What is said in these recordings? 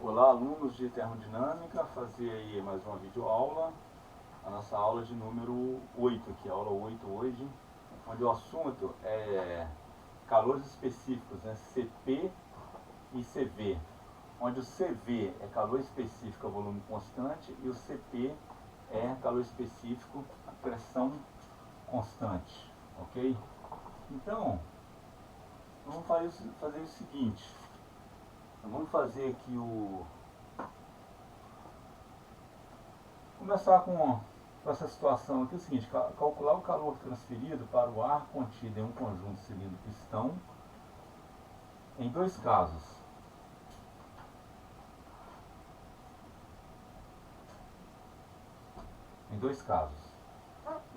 Olá, alunos de termodinâmica, fazer aí mais uma videoaula, a nossa aula de número 8 aqui, a aula 8 hoje, onde o assunto é calores específicos, né, CP e CV, onde o CV é calor específico a volume constante e o CP é calor específico a pressão constante, ok? Então, vamos fazer o seguinte. Vamos fazer aqui começar com essa situação aqui, o seguinte, calcular o calor transferido para o ar contido em um conjunto cilindro-pistão em dois casos.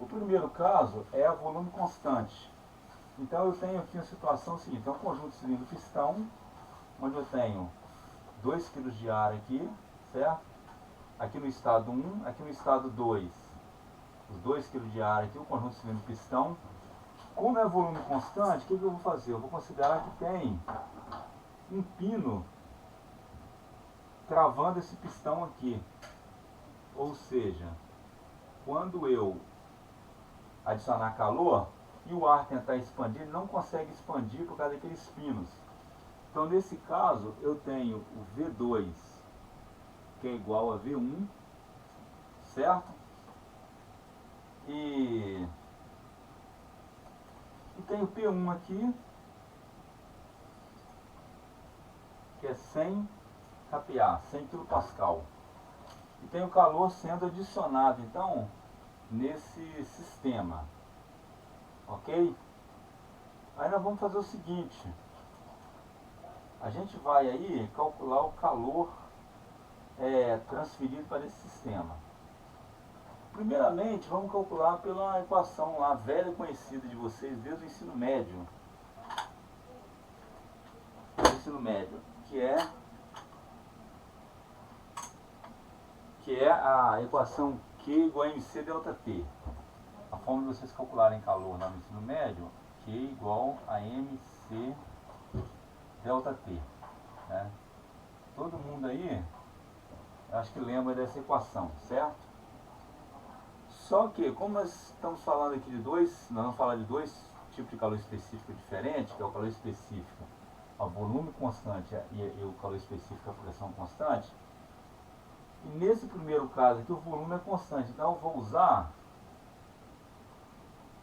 O primeiro caso é a volume constante. Então eu tenho aqui a situação seguinte, é um conjunto cilindro-pistão, onde eu tenho 2 kg de ar aqui, certo? Aqui no estado 1, aqui no estado 2, os 2 kg de ar aqui, o conjunto cilindro-pistão. Como é volume constante, o que eu vou fazer? Eu vou considerar que tem um pino travando esse pistão aqui. Ou seja, quando eu adicionar calor e o ar tentar expandir, ele não consegue expandir por causa daqueles pinos. Então, nesse caso, eu tenho o V2, que é igual a V1, certo? E tenho P1 aqui, que é 100 kPa, 100 kPa. E tem o calor sendo adicionado, então, nesse sistema. Ok? Aí nós vamos fazer o seguinte. A gente vai aí calcular o calor transferido para esse sistema. Primeiramente, vamos calcular pela equação lá, velha e conhecida de vocês desde o ensino médio. Que é a equação Q igual a mc delta T. A forma de vocês calcularem calor lá no ensino médio, Q igual a mc delta T. Né? Todo mundo aí, acho que lembra dessa equação, certo? Só que, como nós estamos falando aqui nós vamos falar de dois tipos de calor específico diferentes, que é o calor específico a volume constante e o calor específico a pressão constante. E nesse primeiro caso aqui o volume é constante, então eu vou usar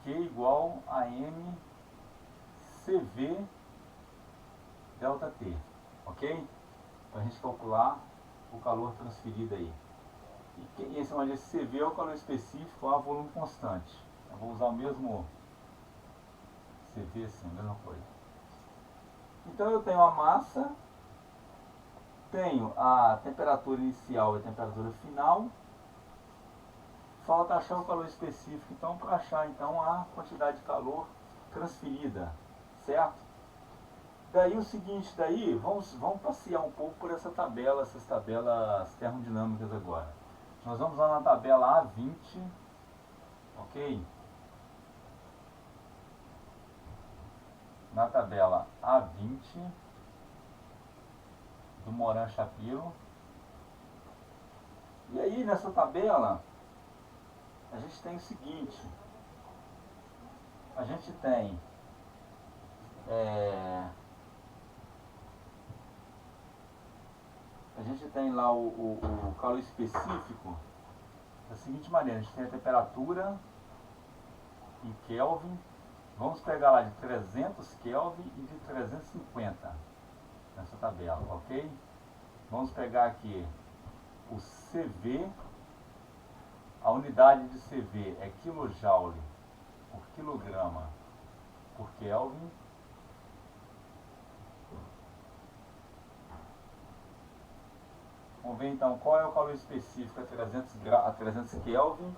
Q igual a mCV delta T, ok? Para a gente calcular o calor transferido aí. E esse onde esse CV é o calor específico a volume constante. Eu vou usar o mesmo CV, assim, a mesma coisa. Então eu tenho a massa, tenho a temperatura inicial e a temperatura final. Falta achar o calor específico, então, para achar então a quantidade de calor transferida, certo? Daí o seguinte, vamos passear um pouco por essas tabelas termodinâmicas agora. Nós vamos lá na tabela A20, ok? Na tabela A20 do Moran-Shapiro. E aí nessa tabela a gente tem o seguinte, a gente tem lá o calor específico da seguinte maneira, a gente tem a temperatura em Kelvin, vamos pegar lá de 300 Kelvin e de 350 nessa tabela, ok? Vamos pegar aqui o CV, a unidade de CV é kJ por quilograma por Kelvin. Vamos ver então qual é o calor específico a 300 Kelvin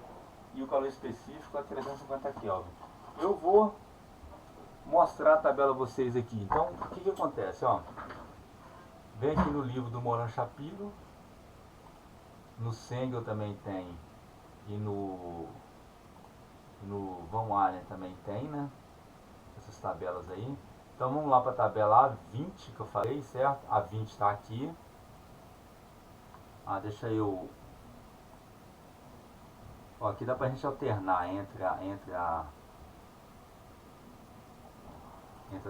e o calor específico a 350 Kelvin. Eu vou mostrar a tabela a vocês aqui. Então, o que acontece? Ó, vem aqui no livro do Moran-Shapiro, no Sengel também tem, e no Van Allen também tem, né? Essas tabelas aí. Então vamos lá para a tabela A20 que eu falei, certo? A20 está aqui. Deixa eu... Ó, aqui dá pra gente alternar entre a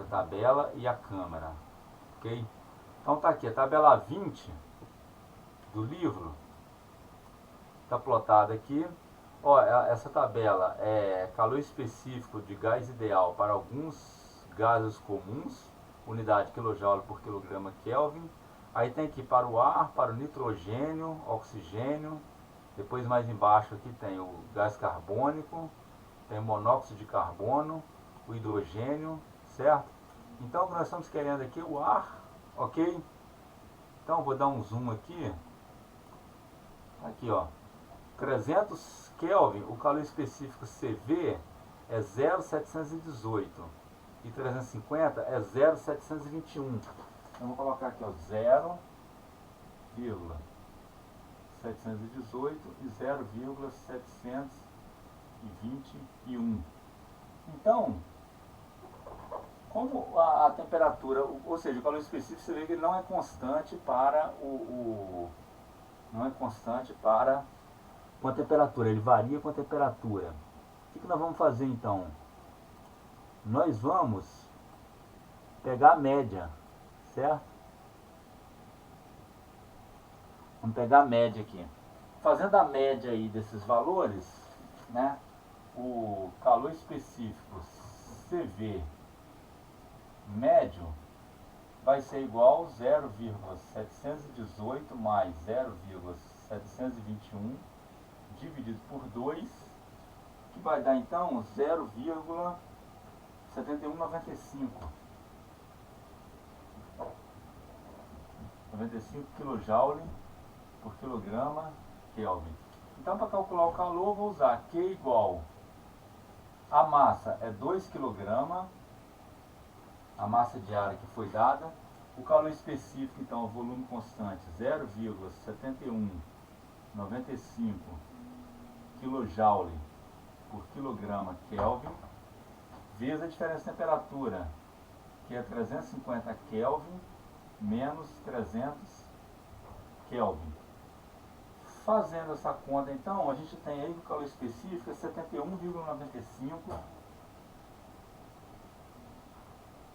tabela e a câmera, ok? Então tá aqui, a tabela 20 do livro, tá plotada aqui. Ó, essa tabela é calor específico de gás ideal para alguns gases comuns, unidade kJ por quilograma Kelvin. Aí tem aqui para o ar, para o nitrogênio, oxigênio. Depois mais embaixo aqui tem o gás carbônico, tem o monóxido de carbono, o hidrogênio, certo? Então o que nós estamos querendo aqui é o ar, ok? Então eu vou dar um zoom aqui. Aqui, ó. 300 Kelvin, o calor específico CV é 0,718 e 350 é 0,721. Então vou colocar aqui, ó, 0,718 e 0,721. Então, como a temperatura, ou seja, o calor específico, você vê que ele não é constante para não é constante para com a temperatura, ele varia com a temperatura. O que nós vamos fazer então? Nós vamos pegar a média, certo? Vamos pegar a média aqui. Fazendo a média aí desses valores, né? O calor específico CV médio vai ser igual a 0,718 mais 0,721 dividido por 2, que vai dar então 0,7195 kJ por quilograma Kelvin. Então, para calcular o calor, eu vou usar Q igual a massa é 2 kg, a massa de ar que foi dada. O calor específico, então, o volume constante, 0,7195 kJ por quilograma Kelvin, vezes a diferença de temperatura, que é 350 Kelvin menos 300 Kelvin. Fazendo essa conta, então, a gente tem aí que o calor específico é 71,95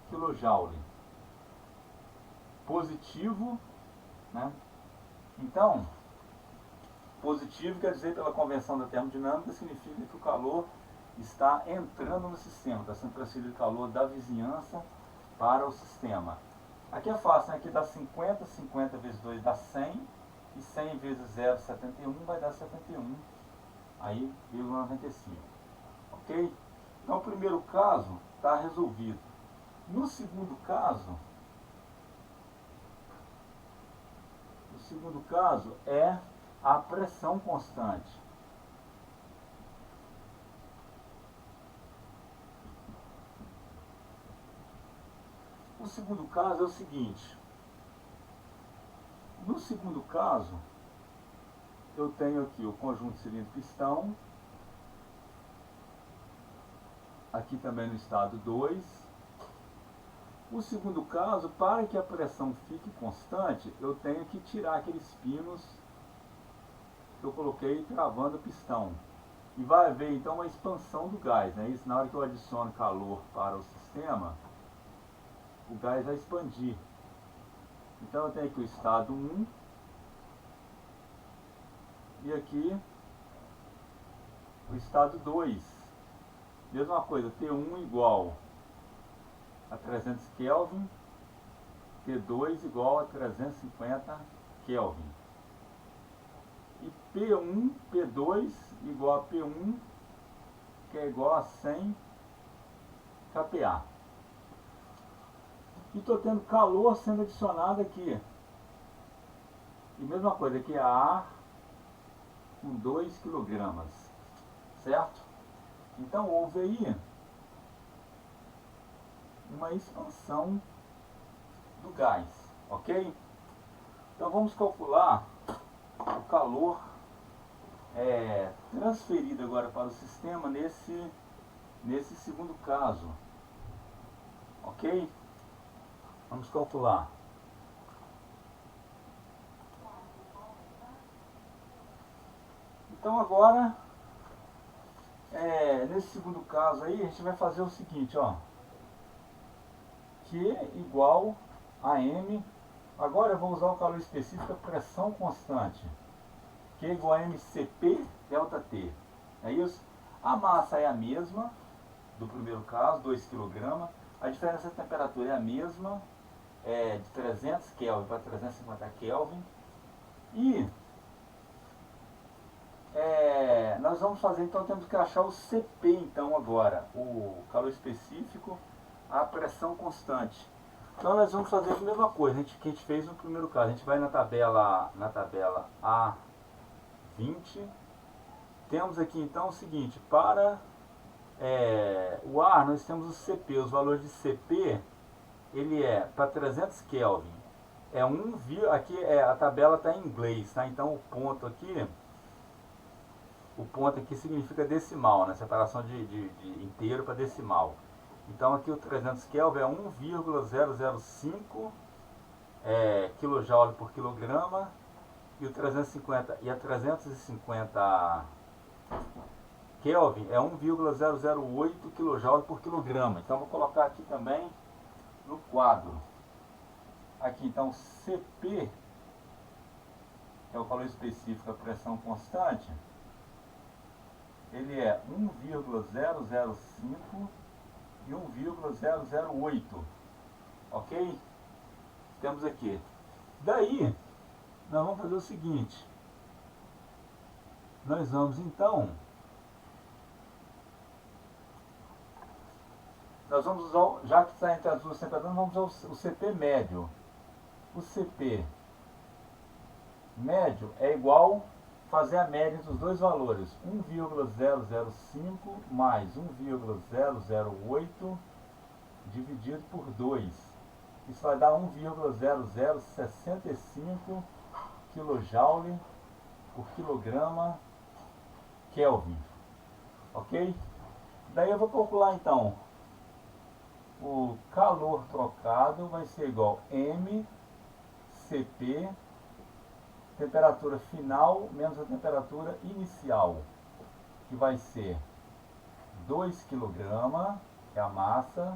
kJ. Positivo, né? Então, positivo quer dizer, pela convenção da termodinâmica, significa que o calor está entrando no sistema, está sendo transferido calor da vizinhança para o sistema. Aqui é fácil, né? Aqui dá 50, 50 vezes 2 dá 100, e 100 vezes 0,71 vai dar 71, aí, 0,95. Ok? Então, o primeiro caso está resolvido. No segundo caso é a pressão constante. O segundo caso é o seguinte. No segundo caso, eu tenho aqui o conjunto cilindro-pistão, aqui também no estado 2. O segundo caso, para que a pressão fique constante, eu tenho que tirar aqueles pinos que eu coloquei travando o pistão. E vai haver então uma expansão do gás, né? Isso, na hora que eu adiciono calor para o sistema, o gás vai expandir. Então eu tenho aqui o estado 1 e aqui o estado 2. Mesma coisa, T1 igual a 300 Kelvin, T2 igual a 350 Kelvin. E P1, P2 igual a P1, que é igual a 100 kPa. E estou tendo calor sendo adicionado aqui. E mesma coisa, aqui é ar com 2 kg, certo? Então houve aí uma expansão do gás, ok? Então vamos calcular o calor transferido agora para o sistema nesse segundo caso, ok? Vamos calcular. Então agora, nesse segundo caso aí, a gente vai fazer o seguinte, ó. Q igual a M. Agora eu vou usar o calor específico, a pressão constante. Q igual a MCP delta T. É isso? A massa é a mesma do primeiro caso, 2 kg. A diferença de temperatura é a mesma, de 300 Kelvin para 350 Kelvin. E nós vamos fazer, então temos que achar o CP então agora, o calor específico, a pressão constante. Então nós vamos fazer a mesma coisa que a gente fez no primeiro caso. A gente vai na tabela A20. Temos aqui então o seguinte, para o ar nós temos o CP, os valores de CP, ele para 300 Kelvin, aqui a tabela está em inglês, tá? Então o ponto aqui significa decimal, né? Separação de inteiro para decimal. Então aqui o 300 Kelvin é 1,005 kJ por quilograma, e a 350 Kelvin é 1,008 kJ por quilograma. Então vou colocar aqui também no quadro. Aqui então CP, que é o calor específico, a pressão constante, ele é 1,005 e 1,008, ok? Temos aqui. Daí, nós vamos fazer o seguinte. Nós vamos então, usar, já que está entre as duas temperaturas, vamos usar o CP médio. O CP médio é igual, fazer a média dos dois valores, 1,005 mais 1,008 dividido por 2. Isso vai dar 1,0065 kJ por quilograma Kelvin. Ok? Daí eu vou calcular então. O calor trocado vai ser igual a MCP, temperatura final menos a temperatura inicial, que vai ser 2 kg, que é a massa,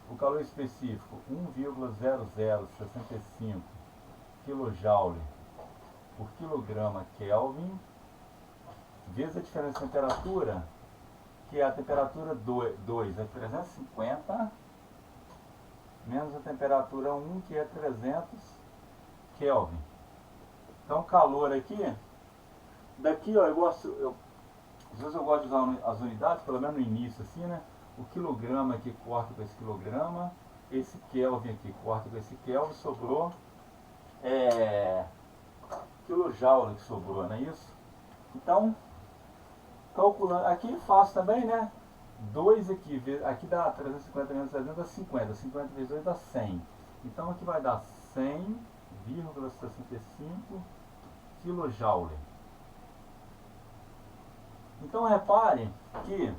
o calor específico 1,0065 kJ por quilograma Kelvin, vezes a diferença de temperatura, que é a temperatura 2 é 350, menos a temperatura 1, que é 300 Kelvin. Então calor aqui, daqui ó, às vezes eu gosto de usar as unidades, pelo menos no início assim, né? O quilograma aqui corta com esse quilograma, esse Kelvin aqui corta com esse Kelvin, sobrou kilojoule que sobrou, não é isso? Então, calculando, aqui fácil também, né? 2 aqui dá 350 menos 300 dá 50, 50 vezes 2 dá 100. Então aqui vai dar 100,65 kJ. Então repare que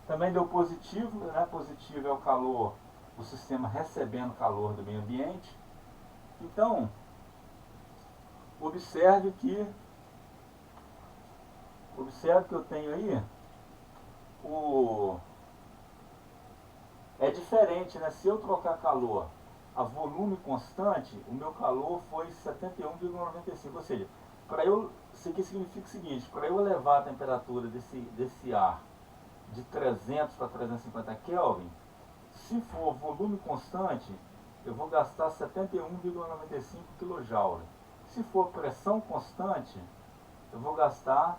também deu positivo, né? Positivo é o calor, o sistema recebendo calor do meio ambiente. Então, observe que eu tenho aí é diferente, né? Se eu trocar calor a volume constante, o meu calor foi 71,95, ou seja, isso aqui significa o seguinte, para eu elevar a temperatura desse ar de 300 para 350 Kelvin, se for volume constante, eu vou gastar 71,95 kJ. Se for pressão constante, eu vou gastar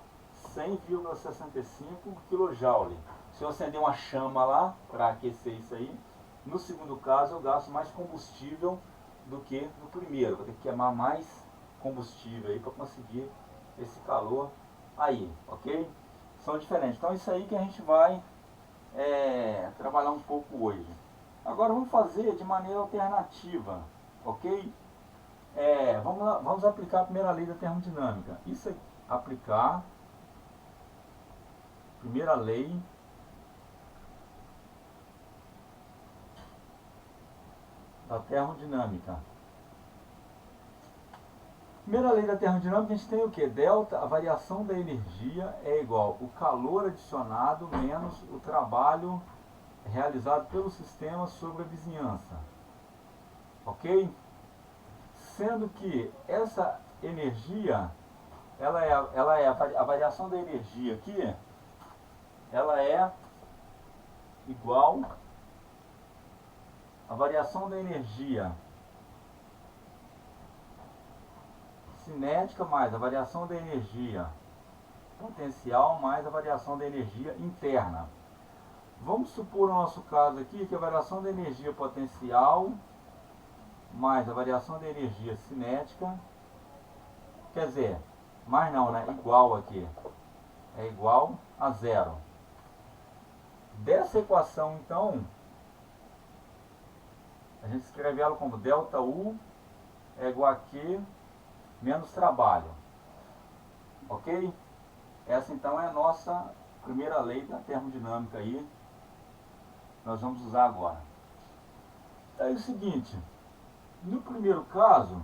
100,65 kJ. Se eu acender uma chama lá para aquecer isso aí, no segundo caso eu gasto mais combustível do que no primeiro. Vou ter que queimar mais combustível aí para conseguir esse calor aí, ok? São diferentes. Então isso aí que a gente vai trabalhar um pouco hoje. Agora vamos fazer de maneira alternativa, ok? Vamos aplicar a primeira lei da termodinâmica. Isso aí, aplicar primeira lei da termodinâmica. Primeira lei da termodinâmica, a gente tem o que? Delta, a variação da energia é igual o calor adicionado menos o trabalho realizado pelo sistema sobre a vizinhança. Ok? Sendo que essa energia, a variação da energia aqui, ela é igual a variação da energia cinética mais a variação da energia potencial mais a variação da energia interna. Vamos supor no nosso caso aqui que a variação da energia potencial mais a variação da energia cinética, quer dizer, mais não, né? Igual aqui. É igual a zero. Dessa equação, então, a gente escreve ela como ΔU é igual a Q menos trabalho. Ok? Essa então é a nossa primeira lei da termodinâmica aí. Nós vamos usar agora. É o seguinte, no primeiro caso,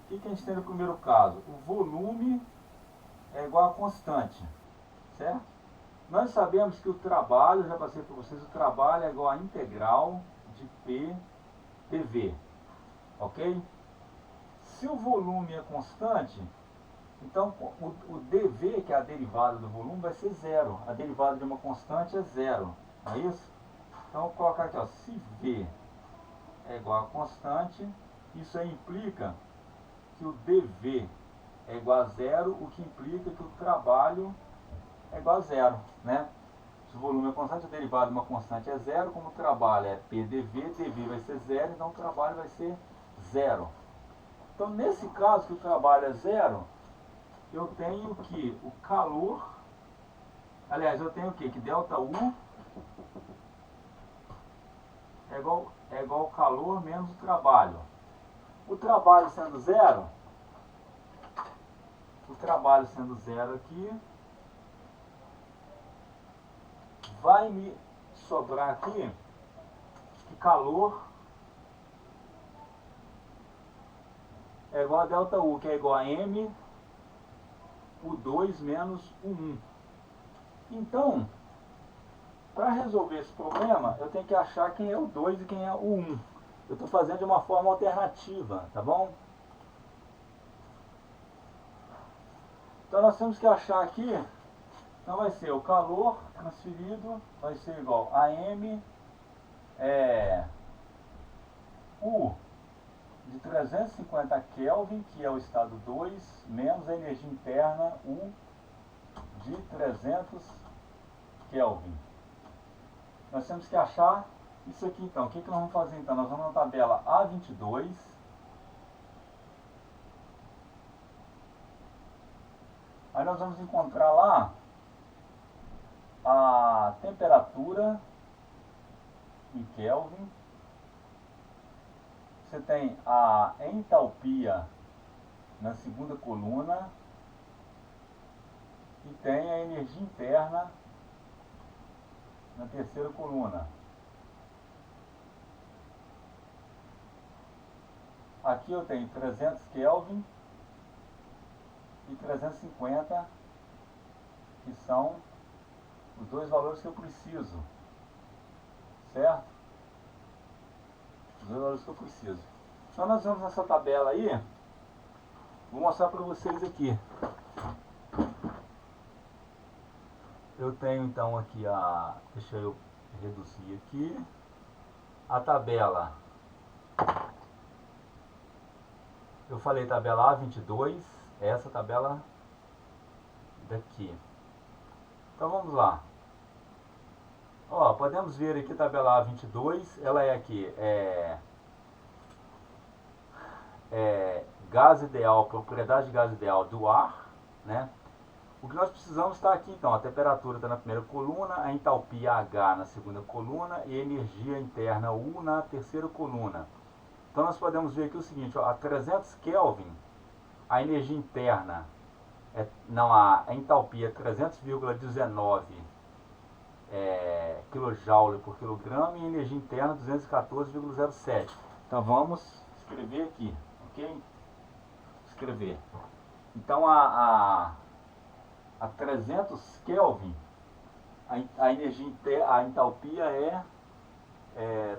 o que a gente tem no primeiro caso? O volume é igual a constante, certo? Nós sabemos que o trabalho, já passei para vocês, o trabalho é igual a integral de P dV, ok? Se o volume é constante, então o dV, que é a derivada do volume, vai ser zero. A derivada de uma constante é zero, não é isso? Então eu vou colocar aqui, ó, se V é igual a constante, isso aí implica que o dV é igual a zero, o que implica que o trabalho é igual a zero, né? Se o volume é constante, a derivada de uma constante é zero, como o trabalho é PdV, dV vai ser zero, então o trabalho vai ser zero. Então, nesse caso que o trabalho é zero, eu tenho que o calor, aliás, eu tenho o que? Que ΔU é igual ao calor menos o trabalho. O trabalho sendo zero, aqui, vai me sobrar aqui que calor é igual a ΔU, que é igual a M, o 2 menos o 1. Então, para resolver esse problema, eu tenho que achar quem é o 2 e quem é o 1. Eu estou fazendo de uma forma alternativa, tá bom? Então nós temos que achar aqui, então vai ser o calor transferido, vai ser igual a M, U de 350 Kelvin, que é o estado 2, menos a energia interna U de 300 Kelvin. Nós temos que achar isso aqui então. O que nós vamos fazer então? Nós vamos na tabela A22. Aí nós vamos encontrar lá a temperatura em Kelvin. Você tem a entalpia na segunda coluna e tem a energia interna na terceira coluna. Aqui eu tenho 300 Kelvin e 350, que são os dois valores que eu preciso, certo? Os dois valores que eu preciso. Então nós vamos nessa tabela aí, vou mostrar para vocês aqui. Eu tenho então aqui deixa eu reduzir aqui, a tabela, eu falei tabela A22, essa tabela daqui. Então vamos lá. Ó, podemos ver aqui a tabela A22, ela é aqui, gás ideal, propriedade de gás ideal do ar, né? O que nós precisamos está aqui então, a temperatura está na primeira coluna, a entalpia H na segunda coluna e a energia interna U na terceira coluna. Então nós podemos ver aqui o seguinte, ó, a 300 Kelvin, a energia interna, a entalpia é 300,19 kJ por quilograma e a energia interna 214,07. Então vamos escrever aqui, ok? ok? Vou escrever. Então a 300 Kelvin, a energia, a entalpia é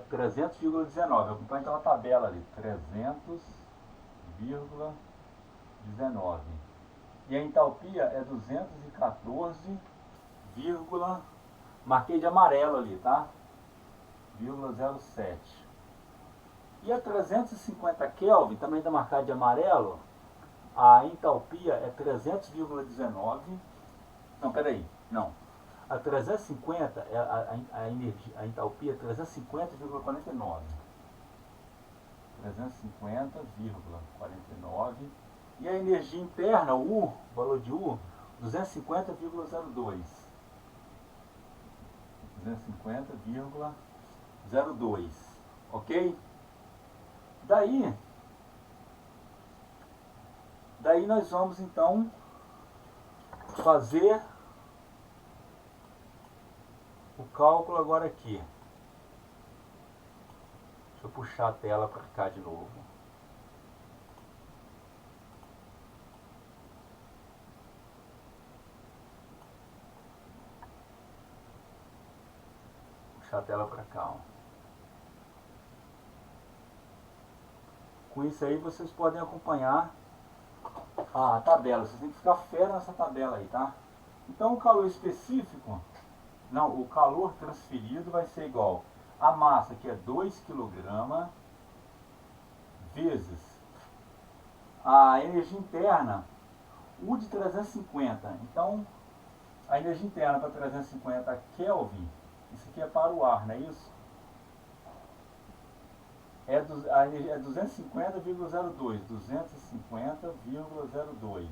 300,19. Acompanha então a tabela ali, 300,19. E a entalpia é 214, marquei de amarelo ali, tá? 0,07. E a 350 Kelvin, também está marcado de amarelo, a entalpia é 300,19. Não, peraí, não. A 350, a energia, a entalpia é 350,49. 350,49. E a energia interna, o valor de U, 250,02. 250,02. Ok? Daí nós vamos então fazer o cálculo agora aqui. Deixa eu puxar a tela para cá de novo. Puxar a tela para cá. Ó. Com isso aí vocês podem acompanhar a tabela. Vocês têm que ficar fera nessa tabela aí, tá? Então o calor específico, não, o calor transferido vai ser igual a massa, que é 2 kg, vezes a energia interna, U de 350. Então, a energia interna para 350 Kelvin, isso aqui é para o ar, não é isso? A energia é 250,02. 250,02.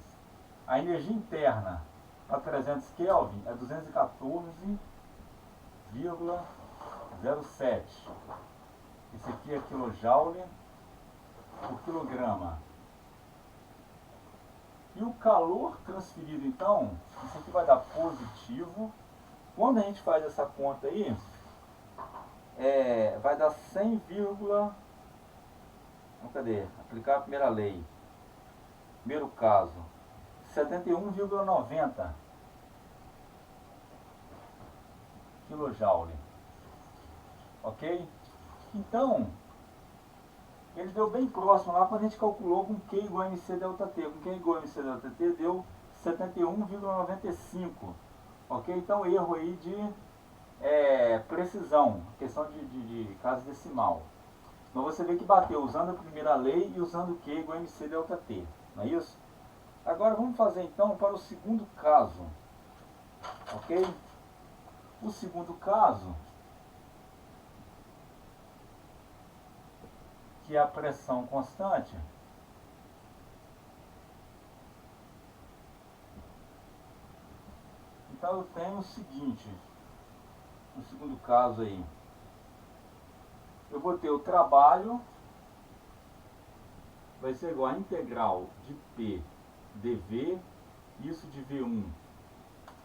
A energia interna para 300 Kelvin é 214,07. Esse aqui é kJ por quilograma. E o calor transferido, então, isso aqui vai dar positivo. Quando a gente faz essa conta aí, vai dar 100, cadê? Aplicar a primeira lei. Primeiro caso, 71,90 kJ. Ok? Então, ele deu bem próximo lá quando a gente calculou com Q igual a MC delta T. Com Q igual a MC delta T deu 71,95. Ok? Então, erro aí de precisão, questão de casa decimal. Então você vê que bateu usando a primeira lei e usando Q igual a MC delta T. Não é isso? Agora vamos fazer então para o segundo caso. Ok? O segundo caso, que é a pressão constante, então eu tenho o seguinte, no segundo caso aí, eu vou ter o trabalho, vai ser igual a integral de P dV, isso de V1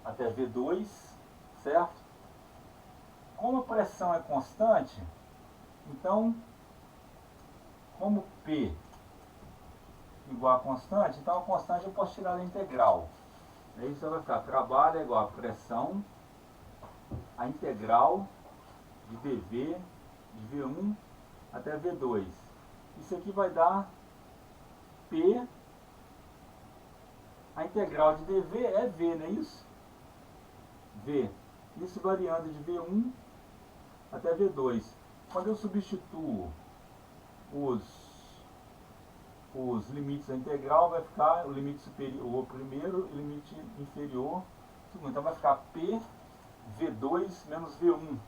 até V2, certo? Como a pressão é constante, então, como P igual a constante, então a constante eu posso tirar da integral. Aí você vai ficar, trabalho é igual a pressão, a integral de dV de V1 até V2. Isso aqui vai dar P, a integral de dV é V, não é isso? V. Isso variando de V1 até V2. Quando eu substituo os limites da integral, vai ficar o limite superior, o primeiro, e o limite inferior, segundo. Então vai ficar P V2 menos V1.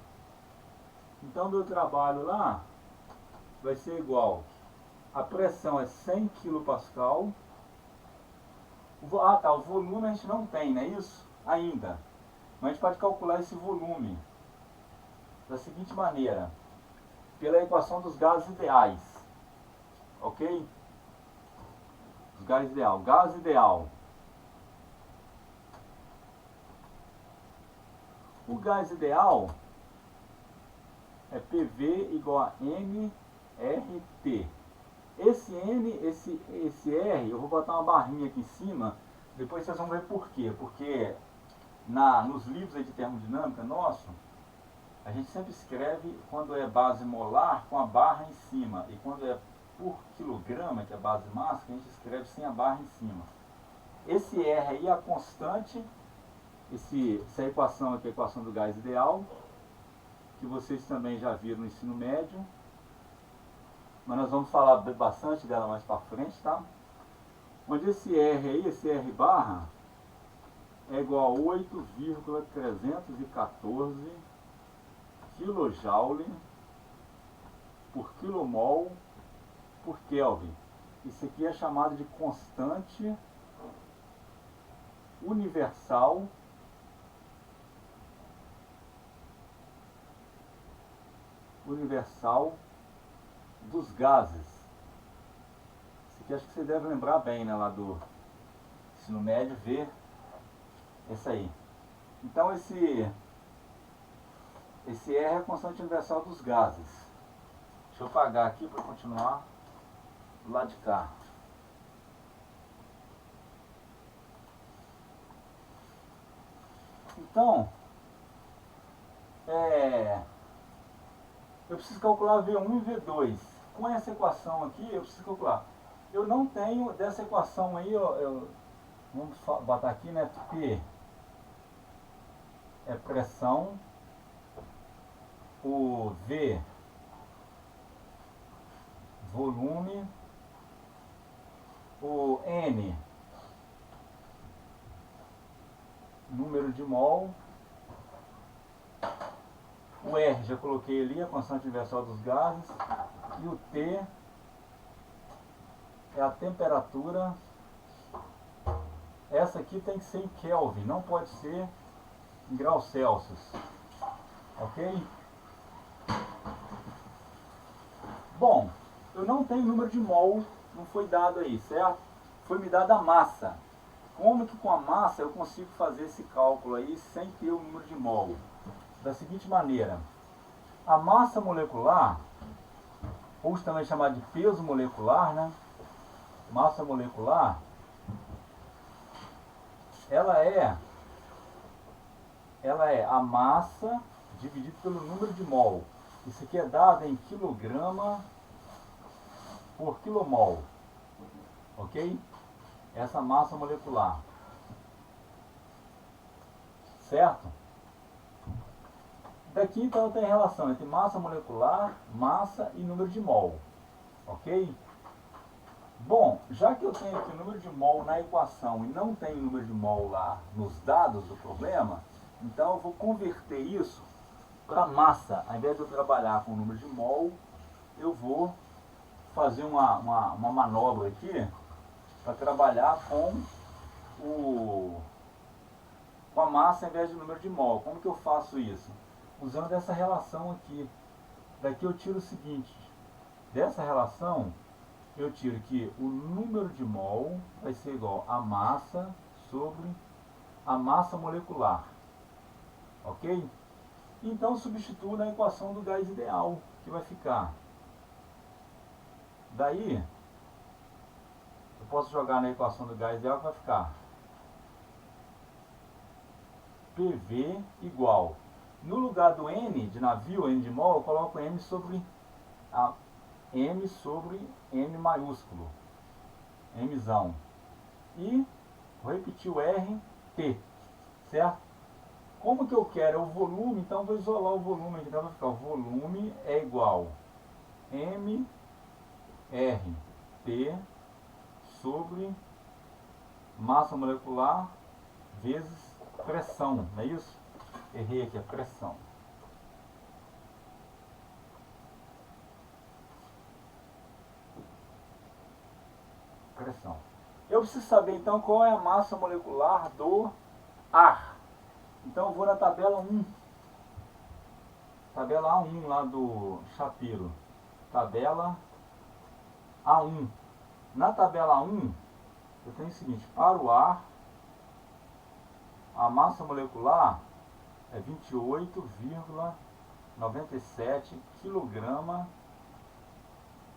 Então meu trabalho lá vai ser igual, a pressão é 100 kPa. O volume a gente não tem, não é isso? Ainda. Mas a gente pode calcular esse volume da seguinte maneira, pela equação dos gases ideais. Ok? Os gases ideal. Gás ideal. O gás ideal é PV igual a mRT. Esse N, esse R, eu vou botar uma barrinha aqui em cima, depois vocês vão ver por quê. Porque nos livros aí de termodinâmica nosso, a gente sempre escreve quando é base molar com a barra em cima. E quando é por quilograma, que é a base máxima, a gente escreve sem a barra em cima. Esse R aí é a constante, essa equação aqui é a equação do gás ideal, que vocês também já viram no ensino médio. Mas nós vamos falar bastante dela mais para frente, tá? Onde esse R aí, esse R barra, é igual a 8,314 kJ por quilomol por Kelvin. Isso aqui é chamado de constante universal dos gases. Isso aqui acho que você deve lembrar bem, né, lá do ensino médio, ver esse aí. Então esse R é a constante universal dos gases. Deixa eu apagar aqui para continuar do lado de cá. Então, eu preciso calcular V1 e V2. Com essa equação aqui, eu preciso calcular. Eu não tenho dessa equação aí, vamos botar aqui, né? P é pressão, o V, volume, o N, número de mol, o R já coloquei ali, a constante universal dos gases, e o T é a temperatura. Essa aqui tem que ser em Kelvin, não pode ser em graus Celsius, ok? Bom, eu não tenho número de mol, não foi dado aí, certo? Foi me dada a massa. Como que com a massa eu consigo fazer esse cálculo aí sem ter o número de mol? Da seguinte maneira: a massa molecular, ou também chamada de peso molecular, né? Massa molecular, ela é a massa dividido pelo número de mol. Isso aqui é dado em quilograma por quilomol, ok? Essa massa molecular, certo? Daqui então tem relação entre massa molecular, massa e número de mol, ok? Bom, já que eu tenho aqui o número de mol na equação e não tenho o número de mol lá nos dados do problema, então eu vou converter isso para massa. Ao invés de eu trabalhar com o número de mol, eu vou fazer uma manobra aqui para trabalhar com a massa ao invés do número de mol. Como que eu faço isso? Usando essa relação aqui. Daqui eu tiro o seguinte: dessa relação eu tiro que o número de mol vai ser igual a massa sobre a massa molecular, ok? Então substituo na equação do gás ideal, que vai ficar, daí eu posso jogar na equação do gás ideal, que vai ficar PV igual, no lugar do N de navio, N de mol, eu coloco M sobre M maiúsculo, Mzão, e vou repetir o R, T, certo? Como que eu quero o volume, então vou isolar o volume aqui, então vai ficar o volume é igual M R T sobre massa molecular vezes pressão, não é isso? Errei aqui a pressão. Eu preciso saber então qual é a massa molecular do ar. Então eu vou na tabela 1. Tabela A1 lá do chapeiro. Tabela A1. Na tabela A1, eu tenho o seguinte: para o ar, a massa molecular é 28,97 kg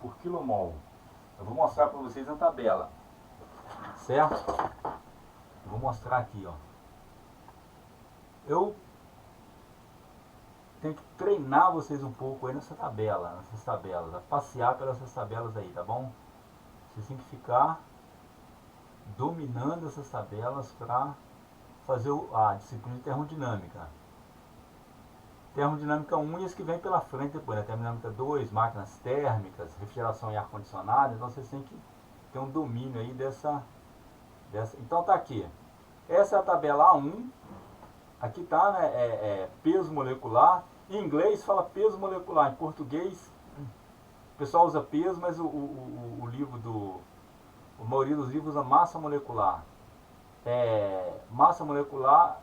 por quilomol. Eu vou mostrar para vocês a tabela, certo? Eu vou mostrar aqui, ó. Eu tenho que treinar vocês um pouco aí nessas tabelas, a passear pelas tabelas aí, tá bom? Vocês têm que ficar dominando essas tabelas para fazer a disciplina de termodinâmica. Termodinâmica 1 e as que vem pela frente depois, né? Termodinâmica 2, máquinas térmicas, refrigeração e ar-condicionado. Então vocês têm que ter um domínio aí dessa. Então tá aqui. Essa é a tabela A1. Aqui tá, né? Peso molecular. Em inglês fala peso molecular. Em português o pessoal usa peso, mas o livro a maioria dos livros usa massa molecular. Massa molecular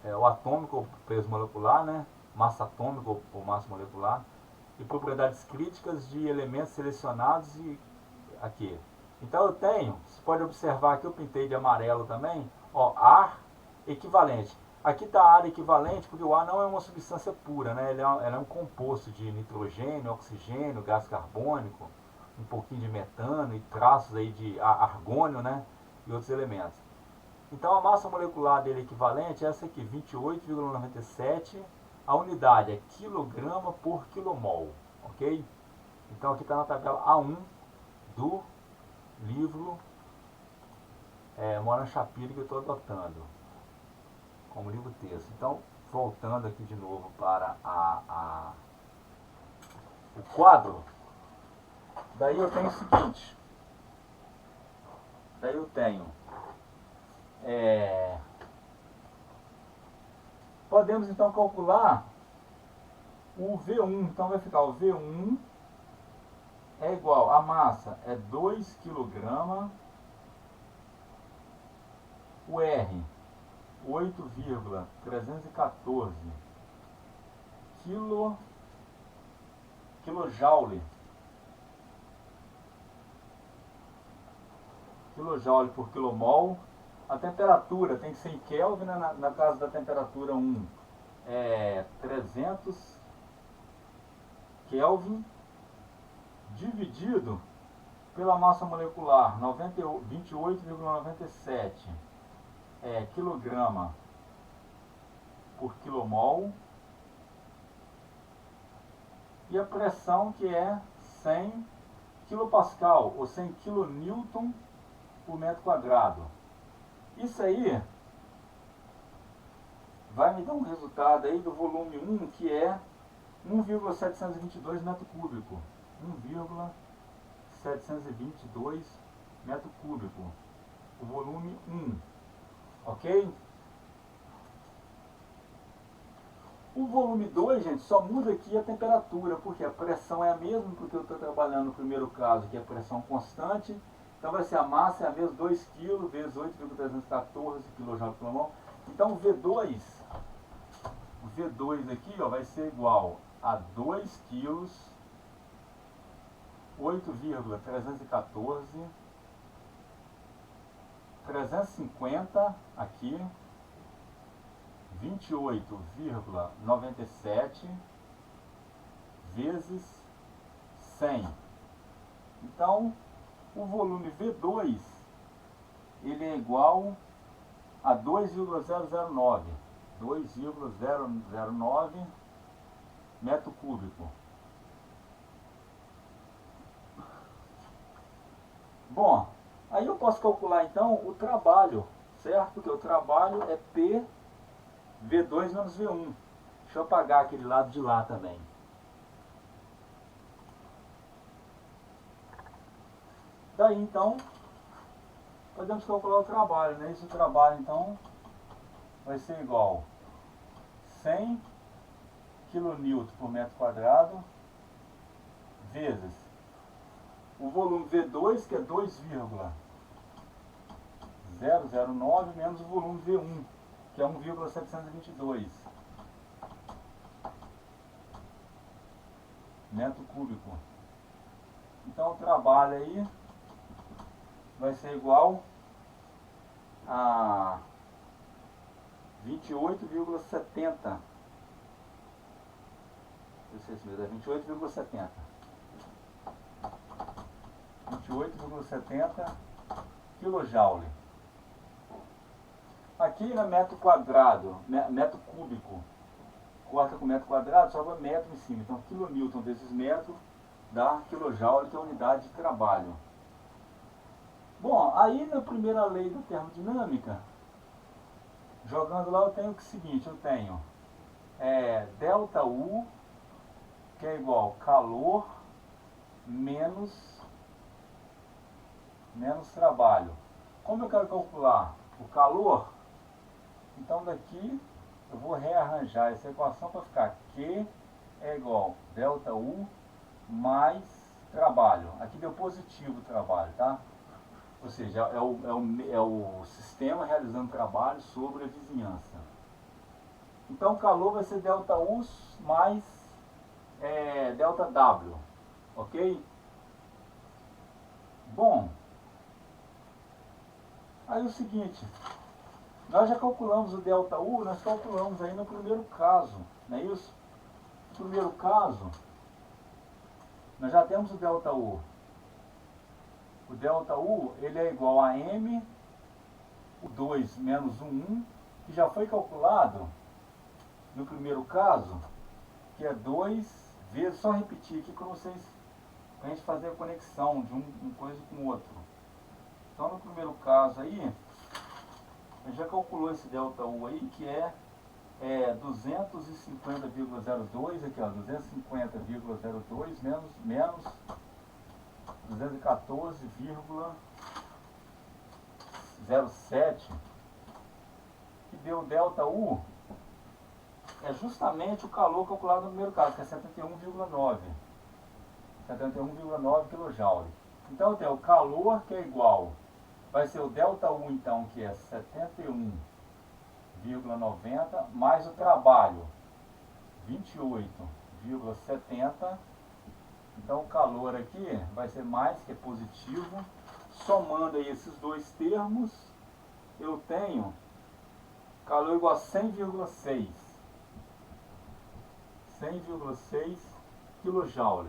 o atômico ou peso molecular, né? Massa atômica ou massa molecular, e propriedades críticas de elementos selecionados e aqui. Então eu tenho, você pode observar que eu pintei de amarelo também, ó, ar equivalente. Aqui está ar equivalente porque o ar não é uma substância pura, né? Ele é um composto de nitrogênio, oxigênio, gás carbônico, um pouquinho de metano e traços aí de argônio, né? E outros elementos. Então a massa molecular dele equivalente é essa aqui, 28,97. A unidade é quilograma por quilomol, ok? Então aqui está na tabela A1 do livro Moran Shapiro, que eu estou adotando como livro texto. Então, voltando aqui de novo para o quadro, daí eu tenho o seguinte, daí eu tenho podemos então calcular o V1. Então vai ficar o V1 é igual, a massa é 2 kg, o R 8,314 kilojoule por quilomol. A temperatura tem que ser em Kelvin, né? Na casa da temperatura 1 é 300 Kelvin dividido pela massa molecular 28,97 quilograma por quilomol, e a pressão que é 100 kilopascal ou 100 kilonewton por metro quadrado. Isso aí vai me dar um resultado aí do volume 1, que é 1,722 metro cúbico. 1,722 metro cúbico. O volume 1. Ok? O volume 2, gente, só muda aqui a temperatura, porque a pressão é a mesma, porque eu estou trabalhando no primeiro caso, que é a pressão constante. Então vai ser a massa é a mesma, 2 kg vezes 8,314 kJ por quilomol. Então o V2 aqui, ó, vai ser igual a 2 kg 8,314 350 aqui 28,97 vezes 100. Então o volume V2 ele é igual a 2,009 metro cúbico. Bom, aí eu posso calcular então o trabalho, certo? Porque o trabalho é P V2 menos V1. Deixa eu apagar aquele lado de lá também. Daí então podemos calcular o trabalho, né? Esse trabalho então vai ser igual 100 kN por metro quadrado vezes o volume V2, que é 2,009 menos o volume V1, que é 1,722 metro cúbico. Então o trabalho aí vai ser igual a 28,70. 28,70. 28,70 kJ. Aqui é metro quadrado, metro cúbico. Corta com metro quadrado, sobra metro em cima. Então, quilonewton vezes metro dá quilojoule, que é a unidade de trabalho. Bom, aí na primeira lei da termodinâmica, jogando lá, eu tenho o seguinte, eu tenho delta U, que é igual calor menos trabalho. Como eu quero calcular o calor, então daqui eu vou rearranjar essa equação para ficar Q é igual delta U mais trabalho. Aqui deu positivo o trabalho, tá? Ou seja, é o sistema realizando trabalho sobre a vizinhança. Então o calor vai ser delta U mais delta W, ok? Bom, aí o seguinte, nós já calculamos o delta U, nós calculamos aí no primeiro caso, não é isso? No primeiro caso, nós já temos o delta U. O delta U, ele é igual a M, o 2 menos o 1, que já foi calculado no primeiro caso, que é 2 vezes, só repetir aqui para vocês, para a gente fazer a conexão de uma coisa com o outro. Então, no primeiro caso aí, a gente já calculou esse delta U aí, que é 250,02, aqui ó, 250,02 menos 214,07, que deu delta U, é justamente o calor calculado no primeiro caso, que é 71,9 kJ. Então eu tenho o calor, que é igual, vai ser o delta U então, que é 71,90, mais o trabalho, 28,70. Então o calor aqui vai ser mais, que é positivo. Somando aí esses dois termos, eu tenho calor igual a 100,6 kJ.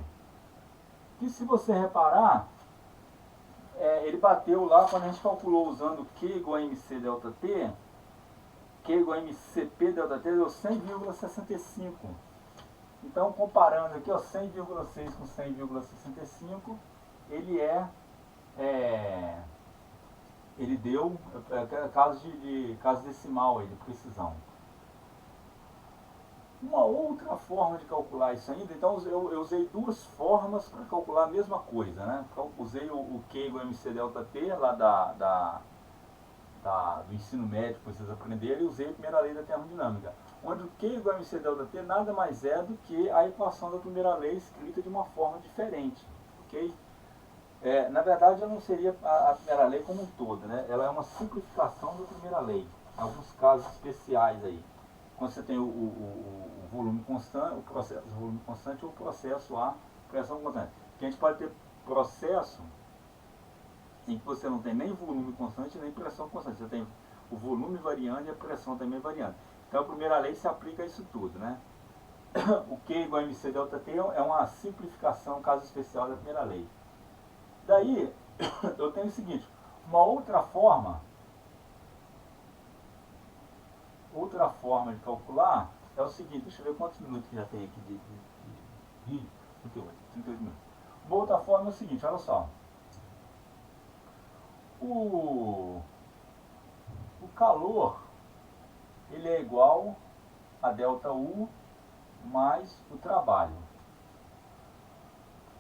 Que se você reparar, ele bateu lá quando a gente calculou usando Q igual a MC delta T, Q igual a MCP delta T, deu 100,65. Então, comparando aqui, ó, 100,6 com 100,65, ele deu caso decimal aí, de precisão. Uma outra forma de calcular isso ainda, então eu usei duas formas para calcular a mesma coisa, né? Eu usei o Q igual a MC delta T, lá do ensino médio, para vocês aprenderem, e usei a primeira lei da termodinâmica, onde o Q igual a MC delta T nada mais é do que a equação da primeira lei escrita de uma forma diferente, ok? Na verdade, ela não seria a primeira lei como um todo, né? Ela é uma simplificação da primeira lei, em alguns casos especiais aí. Quando você tem o volume constante, o processo do volume constante ou o processo a pressão constante. Porque a gente pode ter processo em que você não tem nem volume constante nem pressão constante. Você tem o volume variando e a pressão também variando. Então a primeira lei se aplica a isso tudo, né? O Q igual a MC delta T é uma simplificação, caso especial da primeira lei. Daí, eu tenho o seguinte, uma outra forma de calcular é o seguinte, deixa eu ver quantos minutos que já tem aqui de 38 minutos. Uma outra forma é o seguinte, olha só. O calor, ele é igual a delta U mais o trabalho.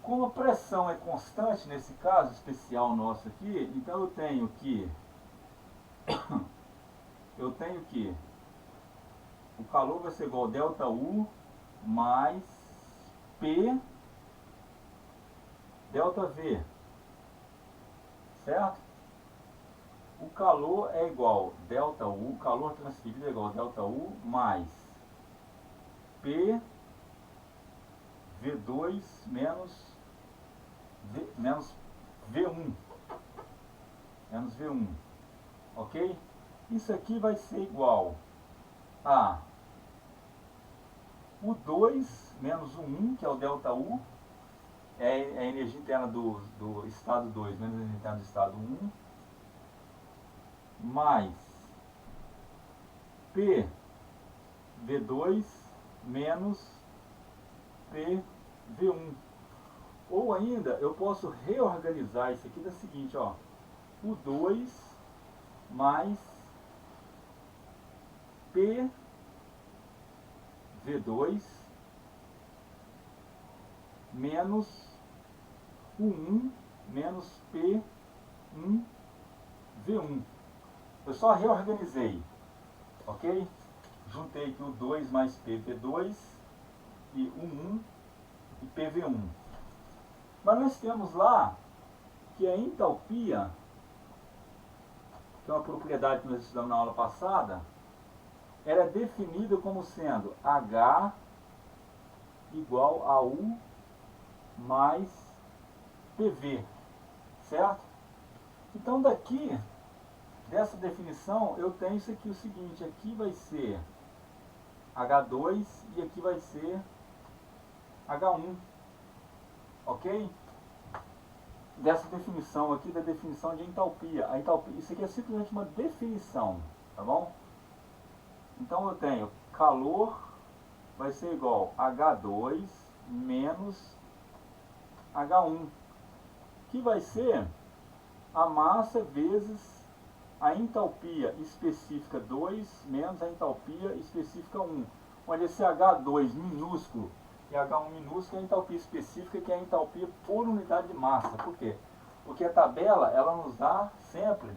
Como a pressão é constante, nesse caso especial nosso aqui, então eu tenho que o calor vai ser igual a delta U mais P delta V, certo? O calor é igual a delta U, o calor transferido é igual a delta U mais P V2 menos V1, ok? Isso aqui vai ser igual a o 2 menos o 1, que é o delta U, é a energia interna do estado 2 menos a energia interna do estado 1, mais PV2 menos PV1. Ou ainda, eu posso reorganizar isso aqui da seguinte, ó, o 2 mais PV2 menos o 1 menos P1V1. Eu só reorganizei, ok? Juntei aqui o 2 mais PV2 e o 1 e PV1. Mas nós temos lá que a entalpia, que é uma propriedade que nós estudamos na aula passada, era definida como sendo H igual a U mais PV, certo? Então daqui, dessa definição, eu tenho isso aqui, o seguinte, aqui vai ser H2 e aqui vai ser H1, ok? Dessa definição aqui, da definição de entalpia. A entalpia, isso aqui é simplesmente uma definição, tá bom? Então eu tenho calor vai ser igual a H2 menos H1, que vai ser a massa vezes a entalpia específica 2 menos a entalpia específica 1, onde esse H2 minúsculo e H1 minúsculo é a entalpia específica, que é a entalpia por unidade de massa. Por quê? Porque a tabela ela nos dá sempre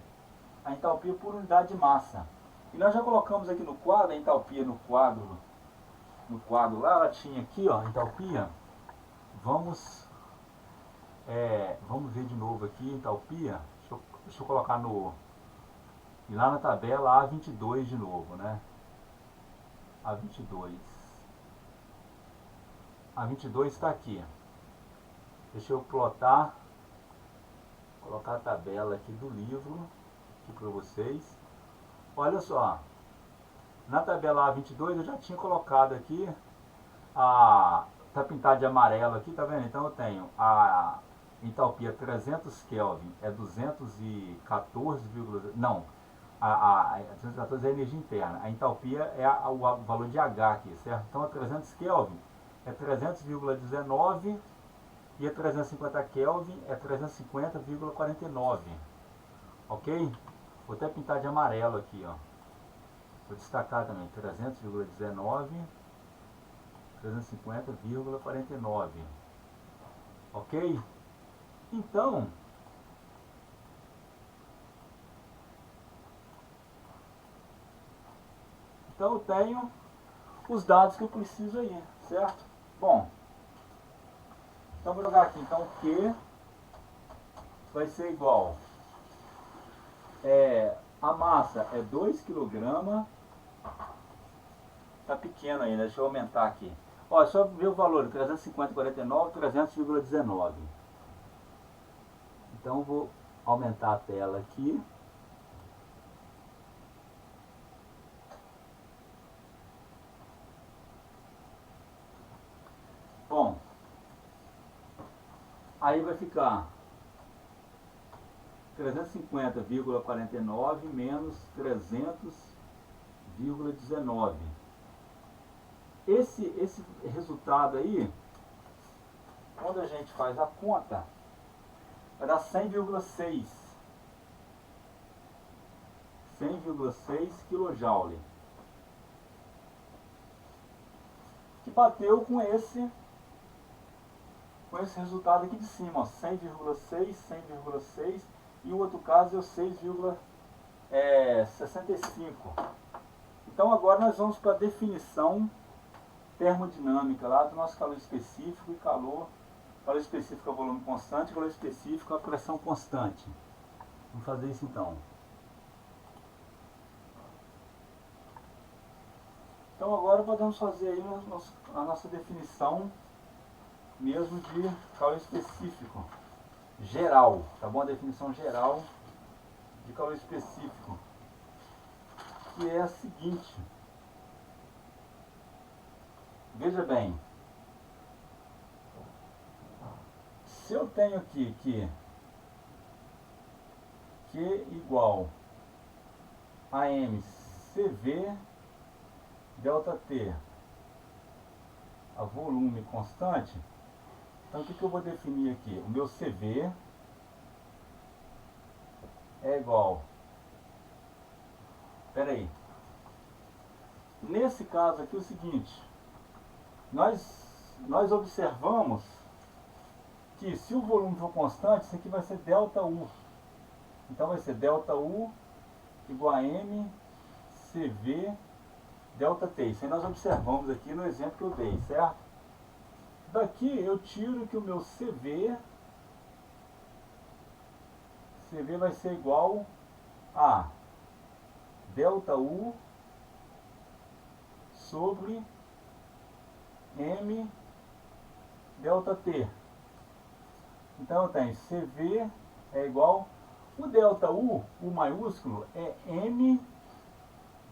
a entalpia por unidade de massa. E nós já colocamos aqui no quadro a entalpia no quadro lá, ela tinha aqui, ó, a entalpia. Vamos ver de novo aqui a entalpia. Deixa eu colocar e lá na tabela A22 de novo, né? A22 está aqui. Deixa eu colocar a tabela aqui do livro aqui para vocês. Olha só, na tabela A22 eu já tinha colocado aqui tá pintado de amarelo aqui, tá vendo? Então eu tenho a entalpia 300 Kelvin é 214, não, a 214 é a energia interna, a entalpia é o valor de H aqui, certo? Então a 300 Kelvin é 300,19 e a 350 Kelvin é 350,49, ok? Vou até pintar de amarelo aqui, ó. Vou destacar também 300,19, 350,49, ok? Então, eu tenho os dados que eu preciso aí, certo? Bom, então vou jogar aqui, então Q vai ser igual, a massa é 2 kg, tá pequeno ainda, deixa eu aumentar aqui. Ó, só ver o valor, 350,49, 300,19. Então vou aumentar a tela aqui. Bom, aí vai ficar 350,49 menos 300,19. Esse resultado aí, quando a gente faz a conta, vai dar 100,6 kJ. Que bateu com esse resultado aqui de cima, ó, 100,6, e o outro caso é o 6,65. Então agora nós vamos para a definição termodinâmica lá do nosso calor específico e calor específico a volume constante, calor específico a pressão constante. Vamos fazer isso então. Então agora podemos fazer aí a nossa definição mesmo de calor específico geral, tá bom? A definição geral de calor específico, que é a seguinte. Veja bem, Se eu tenho aqui que Q igual a mCV delta T, a volume constante, então o que eu vou definir aqui? O meu CV é igual, nesse caso aqui é o seguinte, nós observamos que se o volume for constante, isso aqui vai ser delta U. Então vai ser delta U igual a mCV delta T. Isso aí nós observamos aqui no exemplo que eu dei, certo? Daqui eu tiro que o meu CV vai ser igual a delta U sobre M delta T. Então eu tenho CV é igual, o delta U, o maiúsculo, é M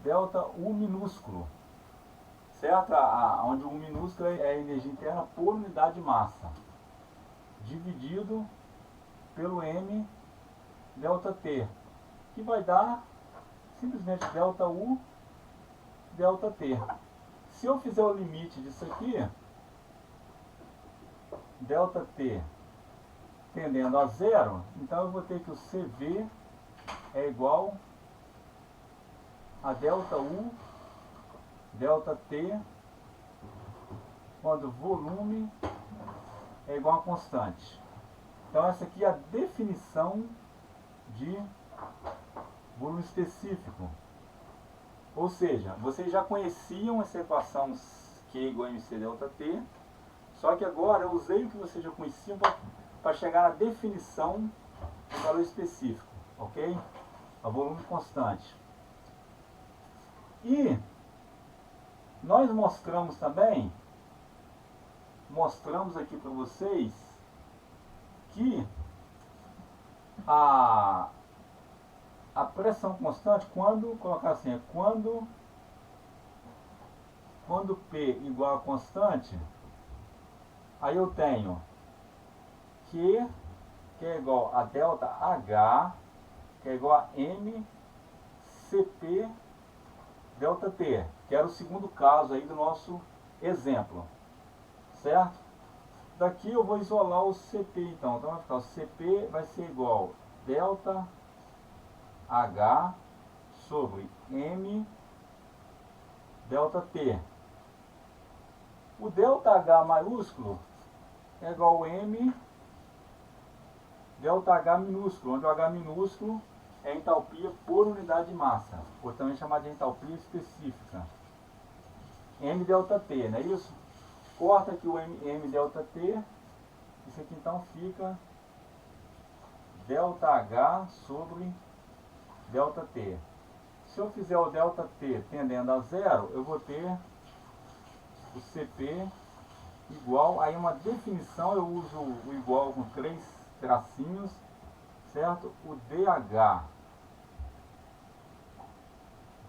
delta U minúsculo, certo? Onde o U minúsculo é a energia interna por unidade de massa, dividido pelo M delta T, que vai dar simplesmente delta U delta T. Se eu fizer o limite disso aqui, delta T tendendo a zero, então eu vou ter que o CV é igual a delta U delta T quando o volume é igual a constante. Então essa aqui é a definição de volume específico. Ou seja, vocês já conheciam essa equação Q igual a mc delta T, só que agora eu usei o que vocês já conheciam para chegar na definição do valor específico, ok? A volume constante. E nós mostramos também, aqui para vocês, que a pressão constante, quando colocar assim, é quando P igual a constante, aí eu tenho que é igual a delta H, que é igual a mCp delta T, que era o segundo caso aí do nosso exemplo, certo? Daqui eu vou isolar o CP, então vai ficar, o CP vai ser igual delta H sobre M delta T. O delta H maiúsculo é igual a M delta H minúsculo, onde o H minúsculo é a entalpia por unidade de massa, ou também chamada de entalpia específica. M delta T, não é isso? Corta aqui o M delta T, isso aqui então fica delta H sobre delta T. Se eu fizer o delta T tendendo a zero, eu vou ter o CP igual, aí uma definição, eu uso o igual com 3 tracinhos, certo? O DH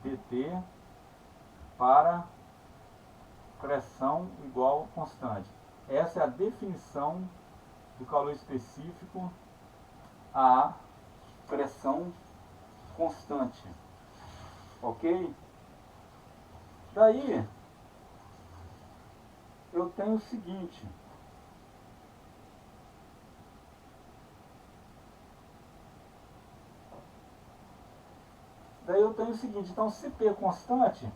dt para pressão igual constante. Essa é a definição do calor específico a pressão constante, ok? Daí eu tenho o seguinte, então se P é constante,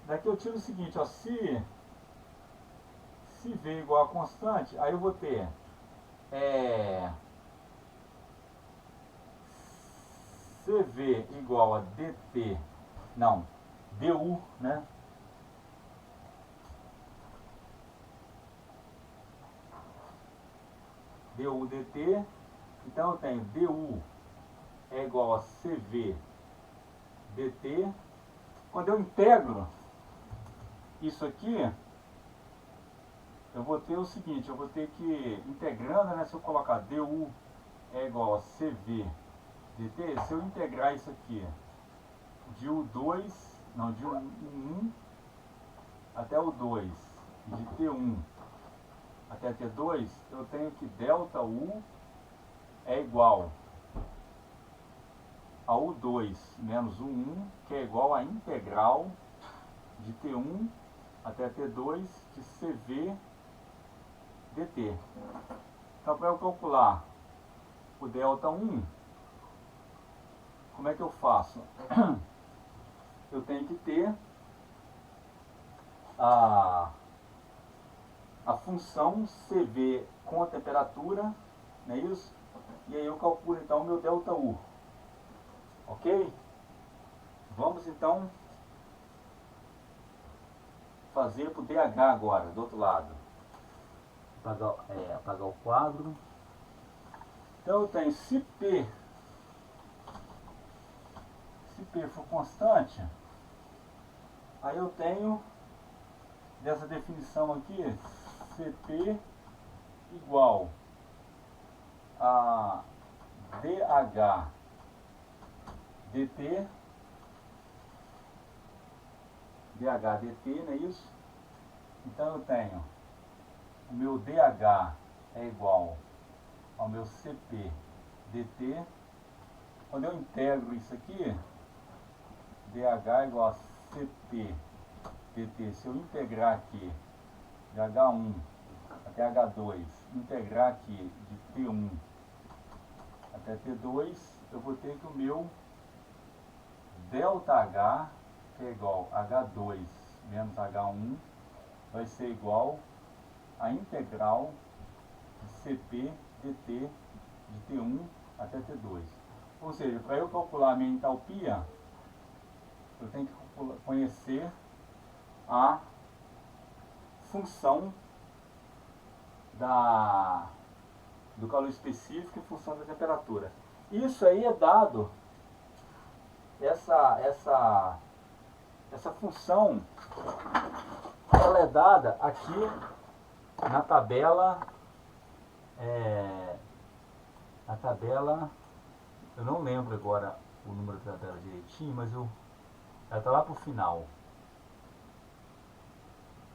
daqui eu tiro o seguinte, ó, se V igual a constante, aí eu vou ter CV igual a DT, não, DU, né? DU DT, então eu tenho DU é igual a CV dt. Quando eu integro isso aqui, eu vou ter o seguinte, eu vou ter que, integrando, né, se eu colocar du é igual a cv dt, se eu integrar isso aqui de U2, não, de U1 até o 2, de T1 até até T2, eu tenho que ΔU é igual a U2 menos U1, que é igual a integral de T1 até T2 de CV dt. Então, para eu calcular o ΔI, como é que eu faço? Eu tenho que ter a função CV com a temperatura, não é isso? E aí eu calculo então o meu ΔU. Ok? Vamos então fazer para o DH agora, do outro lado. Apagar o quadro. Então eu tenho, se P for constante, aí eu tenho dessa definição aqui, CP igual a DH dt, não é isso? Então eu tenho o meu DH é igual ao meu CP dt. Quando eu integro isso aqui, DH é igual a CP dt. Se eu integrar aqui de H1 até H2, integrar aqui de T1 até T2, eu vou ter que o meu ΔH, que é igual a H2 menos H1, vai ser igual a integral de CP dt de T1 até T2. Ou seja, para eu calcular a minha entalpia, eu tenho que conhecer a função do calor específico em função da temperatura. Isso aí é dado, essa função, ela é dada aqui na tabela, eu não lembro agora o número da tabela direitinho, mas ela está lá para o final.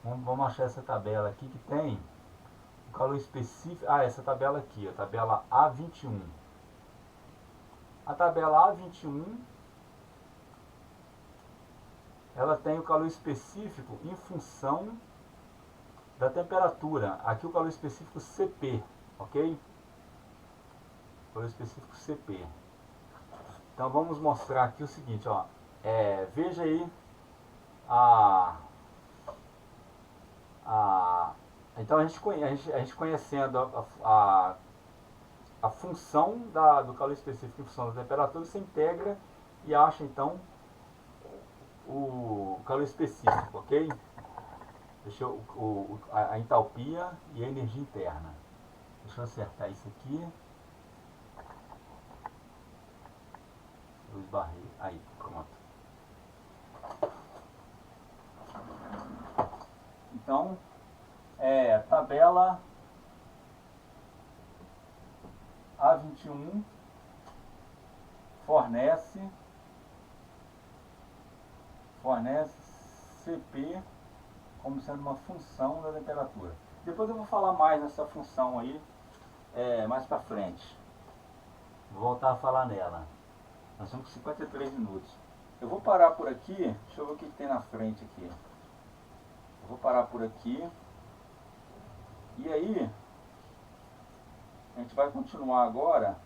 Vamos achar essa tabela aqui que tem o calor específico. Essa tabela aqui, a tabela A21. A tabela A21, ela tem o calor específico em função da temperatura. Aqui o calor específico CP, ok? Calor específico CP. Então vamos mostrar aqui o seguinte, ó. Veja aí então a gente conhecendo a função do calor específico em função da temperatura, você integra e acha então o calor específico, ok? Deixa a entalpia e a energia interna. Deixa eu acertar isso aqui. Eu esbarrei. Aí, pronto. Então, tabela A21 fornece CP como sendo uma função da temperatura. Depois eu vou falar mais nessa função aí, mais pra frente. Vou voltar a falar nela. Nós estamos com 53 minutos. Eu vou parar por aqui, deixa eu ver o que tem na frente aqui. Eu vou parar por aqui. E aí, a gente vai continuar agora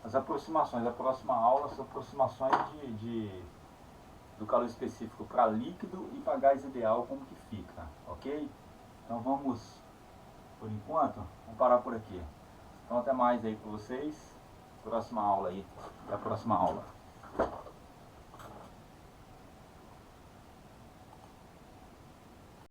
as aproximações. A próxima aula, as aproximações do calor específico para líquido e para gás ideal, como que fica, ok? Então vamos, por enquanto, vamos parar por aqui. Então até mais aí para vocês. Próxima aula aí, até a próxima aula.